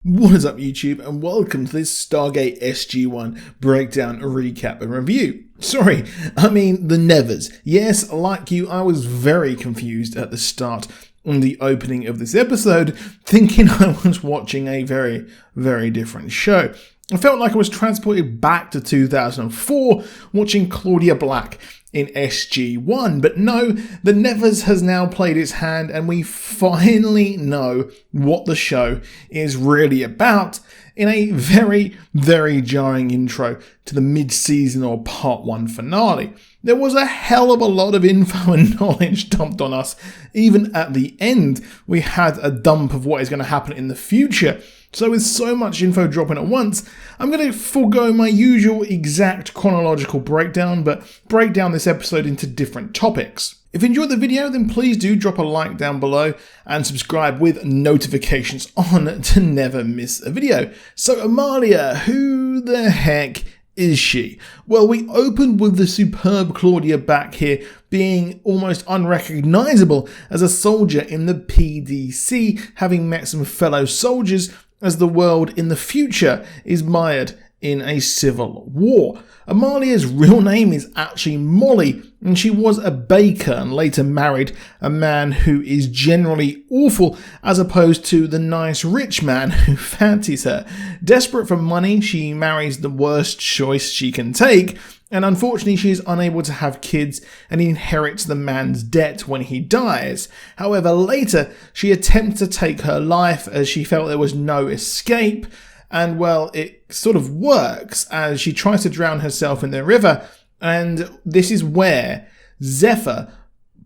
What is up, YouTube, and welcome to this Stargate SG-1 breakdown, recap, and review. Sorry, I mean the Nevers. Yes, like you, I was very confused at the start on the opening of this episode, thinking I was watching a very, very different show. I felt like I was transported back to 2004, watching Claudia Black in SG-1, but no, the Nevers has now played its hand and we finally know what the show is really about in a very, very jarring intro to the mid-season or part 1 finale. There was a hell of a lot of info and knowledge dumped on us. Even at the end, we had a dump of what is going to happen in the future. So with so much info dropping at once, I'm going to forego my usual exact chronological breakdown, but break down this episode into different topics. If you enjoyed the video, then please do drop a like down below and subscribe with notifications on to never miss a video. So Amalia, who the heck is she? Well, we opened with the superb Claudia back here being almost unrecognizable as a soldier in the PDC, having met some fellow soldiers as the world in the future is mired in a civil war. Amalia's real name is actually Molly, and she was a baker and later married a man who is generally awful as opposed to the nice rich man who fancies her. Desperate for money, she marries the worst choice she can take, and unfortunately she is unable to have kids and inherits the man's debt when he dies. However, later she attempts to take her life as she felt there was no escape, and well, it sort of works as she tries to drown herself in the river, and this is where Zephyr,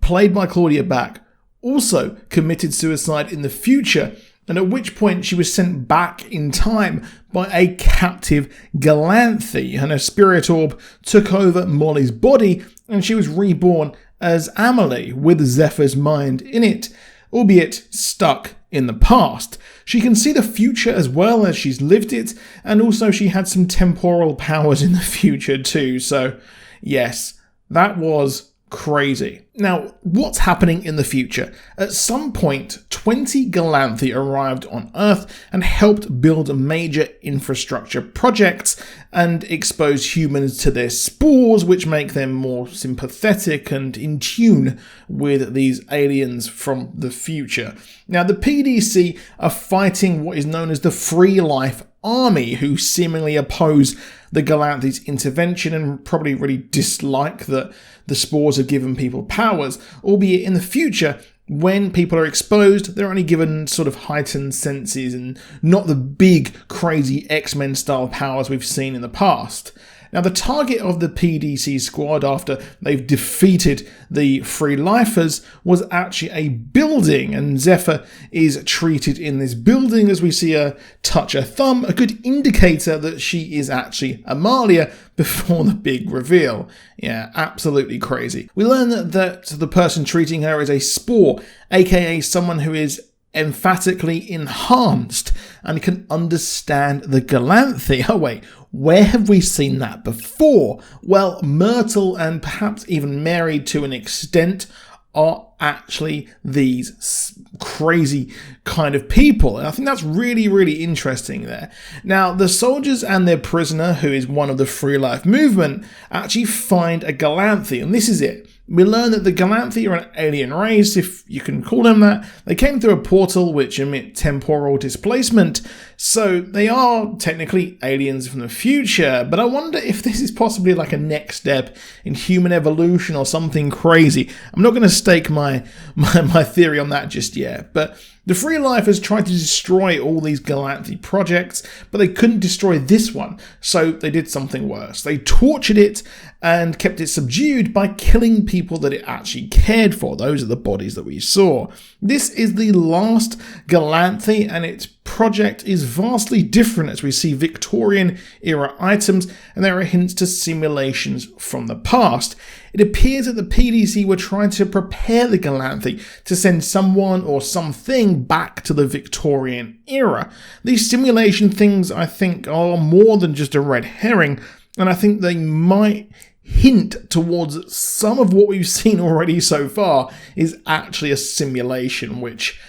played by Claudia Black, also committed suicide in the future, and at which point she was sent back in time by a captive Galanthie, and her spirit orb took over Molly's body, and she was reborn as Amelie with Zephyr's mind in it, albeit stuck in the past. She can see the future as well as she's lived it, and also she had some temporal powers in the future too, so yes, that was crazy. Now, what's happening in the future? At some point, 20 Galanthie arrived on Earth and helped build major infrastructure projects and expose humans to their spores, which make them more sympathetic and in tune with these aliens from the future. Now, the PDC are fighting what is known as the Free Life Army, who seemingly oppose the Galanthie's intervention and probably really dislike that the spores have given people powers, albeit in the future, when people are exposed, they're only given sort of heightened senses and not the big, crazy X-Men style powers we've seen in the past. Now, the target of the PDC squad after they've defeated the Free Lifers was actually a building, and Zephyr is treated in this building as we see her touch her thumb, a good indicator that she is actually Amalia before the big reveal. Yeah, absolutely crazy. We learn that the person treating her is a spore, aka someone who is emphatically enhanced and can understand the Galanthie. Oh wait, where have we seen that before? Well, Myrtle and perhaps even Mary to an extent are actually these crazy kind of people. And I think that's really, really interesting there. Now, the soldiers and their prisoner, who is one of the Free Life movement, actually find a Galanthie, and this is it. We learn that the Galanthie are an alien race, if you can call them that. They came through a portal which emit temporal displacement, so they are technically aliens from the future, but I wonder if this is possibly like a next step in human evolution or something crazy. I'm not going to stake my theory on that just yet, but the Free Lifers tried to destroy all these Galanthie projects, but they couldn't destroy this one, so they did something worse. They tortured it and kept it subdued by killing people that it actually cared for. Those are the bodies that we saw. This is the last Galanthie, and its project is vastly different as we see Victorian era items, and there are hints to simulations from the past. It appears that the PDC were trying to prepare the Galanthie to send someone or something back to the Victorian era. These simulation things, I think, are more than just a red herring, and I think they might hint towards some of what we've seen already so far is actually a simulation, which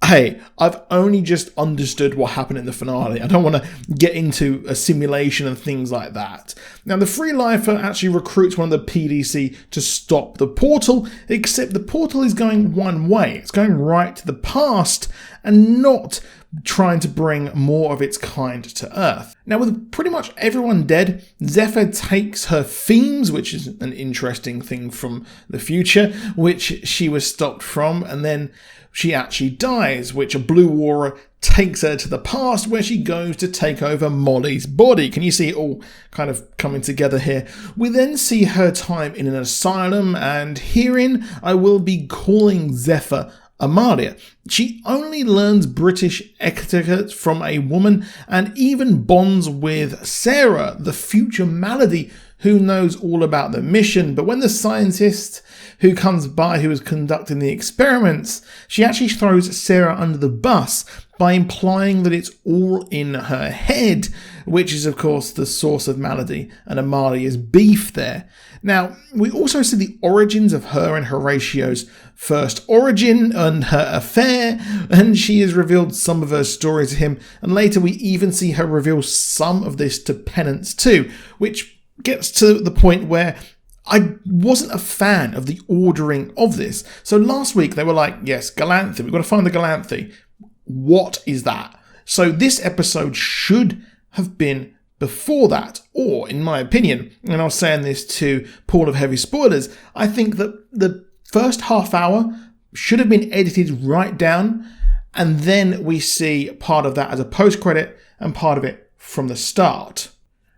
hey, I've only just understood what happened in the finale. I don't want to get into a simulation and things like that. Now, the Free Lifer actually recruits one of the PDC to stop the portal, except the portal is going one way. It's going right to the past and not trying to bring more of its kind to Earth. Now, with pretty much everyone dead, Zephyr takes her themes, which is an interesting thing from the future, which she was stopped from, and then she actually dies, which a blue aura takes her to the past where she goes to take over Molly's body. Can you see it all kind of coming together here? We then see her time in an asylum, and herein I will be calling Zephyr Amalia. She only learns British etiquette from a woman and even bonds with Sarah, the future Malady, who knows all about the mission. But when the scientist who comes by, who is conducting the experiments, she actually throws Sarah under the bus by implying that it's all in her head, which is of course the source of Malady and Amalia's beef there. Now, we also see the origins of her and Horatio's first origin and her affair, and she has revealed some of her story to him, and later we even see her reveal some of this to Penance too, which gets to the point where I wasn't a fan of the ordering of this. So last week they were like, yes, Galanthie, we've got to find the Galanthie. What is that? So this episode should have been before that, or in my opinion, and I was saying this to Paul of Heavy Spoilers, I think that the first half hour should have been edited right down, and then we see part of that as a post-credit and part of it from the start.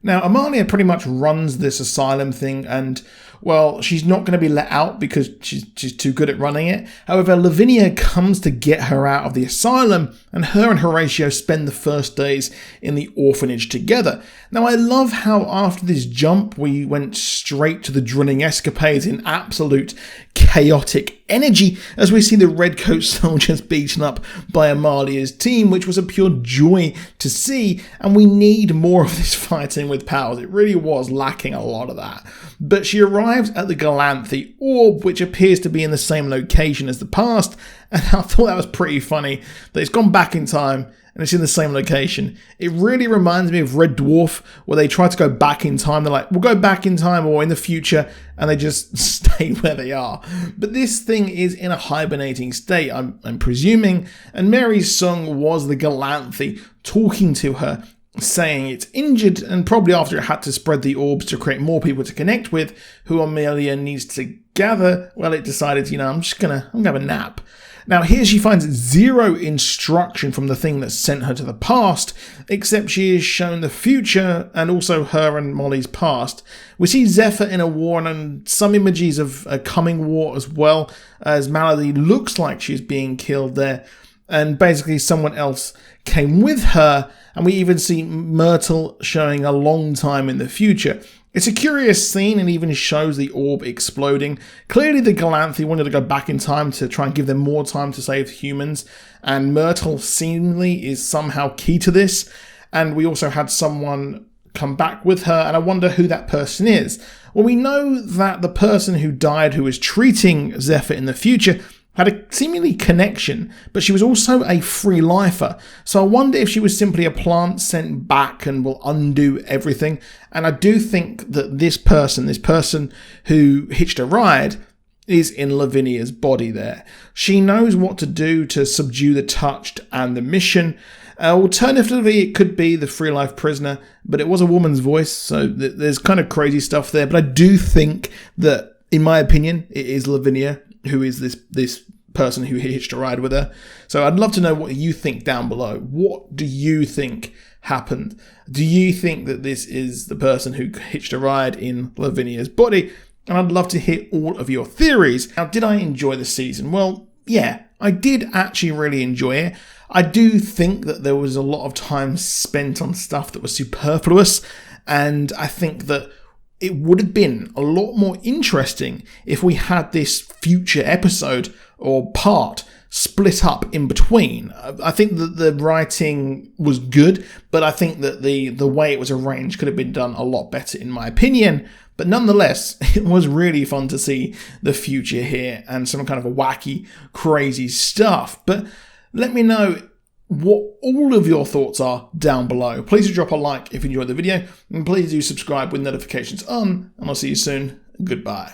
Now, Amalia pretty much runs this asylum thing, and, well, she's not going to be let out because she's too good at running it. However, Lavinia comes to get her out of the asylum, and her and Horatio spend the first days in the orphanage together. Now, I love how after this jump, we went straight to the drilling escapades in absolute chaotic energy as we see the Redcoat soldiers beaten up by Amalia's team, which was a pure joy to see, and we need more of this fighting with powers. It really was lacking a lot of that. But she arrives at the Galanthie orb, which appears to be in the same location as the past, and I thought that was pretty funny that it's gone back in time and it's in the same location. It really reminds me of Red Dwarf, where they try to go back in time. They're like, we'll go back in time or in the future, and they just stay where they are. But this thing is in a hibernating state, I'm presuming, and Mary's song was the Galanthie talking to her, saying it's injured, and probably after it had to spread the orbs to create more people to connect with, who Amelia needs to gather, well, it decided, I'm gonna have a nap. Now, here she finds zero instruction from the thing that sent her to the past, except she is shown the future and also her and Molly's past. We see Zephyr in a war and some images of a coming war as well, as Malady looks like she's being killed there, and basically someone else came with her, and we even see Myrtle showing a long time in the future. It's a curious scene and even shows the orb exploding. Clearly the Galanthie wanted to go back in time to try and give them more time to save humans, and Myrtle seemingly is somehow key to this, and we also had someone come back with her, and I wonder who that person is. Well, we know that the person who died, who was treating Zephyr in the future, had a seemingly connection, but she was also a free lifer. So I wonder if she was simply a plant sent back and will undo everything. And I do think that this person who hitched a ride, is in Lavinia's body there. She knows what to do to subdue the touched and the mission. Alternatively, it could be the free life prisoner, but it was a woman's voice, so there's kind of crazy stuff there. But I do think that, in my opinion, it is Lavinia who is this person who hitched a ride with her. So I'd love to know what you think down below. What do you think happened? Do you think that this is the person who hitched a ride in Lavinia's body? And I'd love to hear all of your theories. Now, did I enjoy the season? Well, yeah, I did actually really enjoy it. I do think that there was a lot of time spent on stuff that was superfluous, and I think that it would have been a lot more interesting if we had this future episode or part split up in between. I think that the writing was good, but I think that the way it was arranged could have been done a lot better, in my opinion. But nonetheless, it was really fun to see the future here and some kind of a wacky, crazy stuff. But Let me know what all of your thoughts are down below. Please do drop a like if you enjoyed the video, and please do subscribe with notifications on, and I'll see you soon. Goodbye.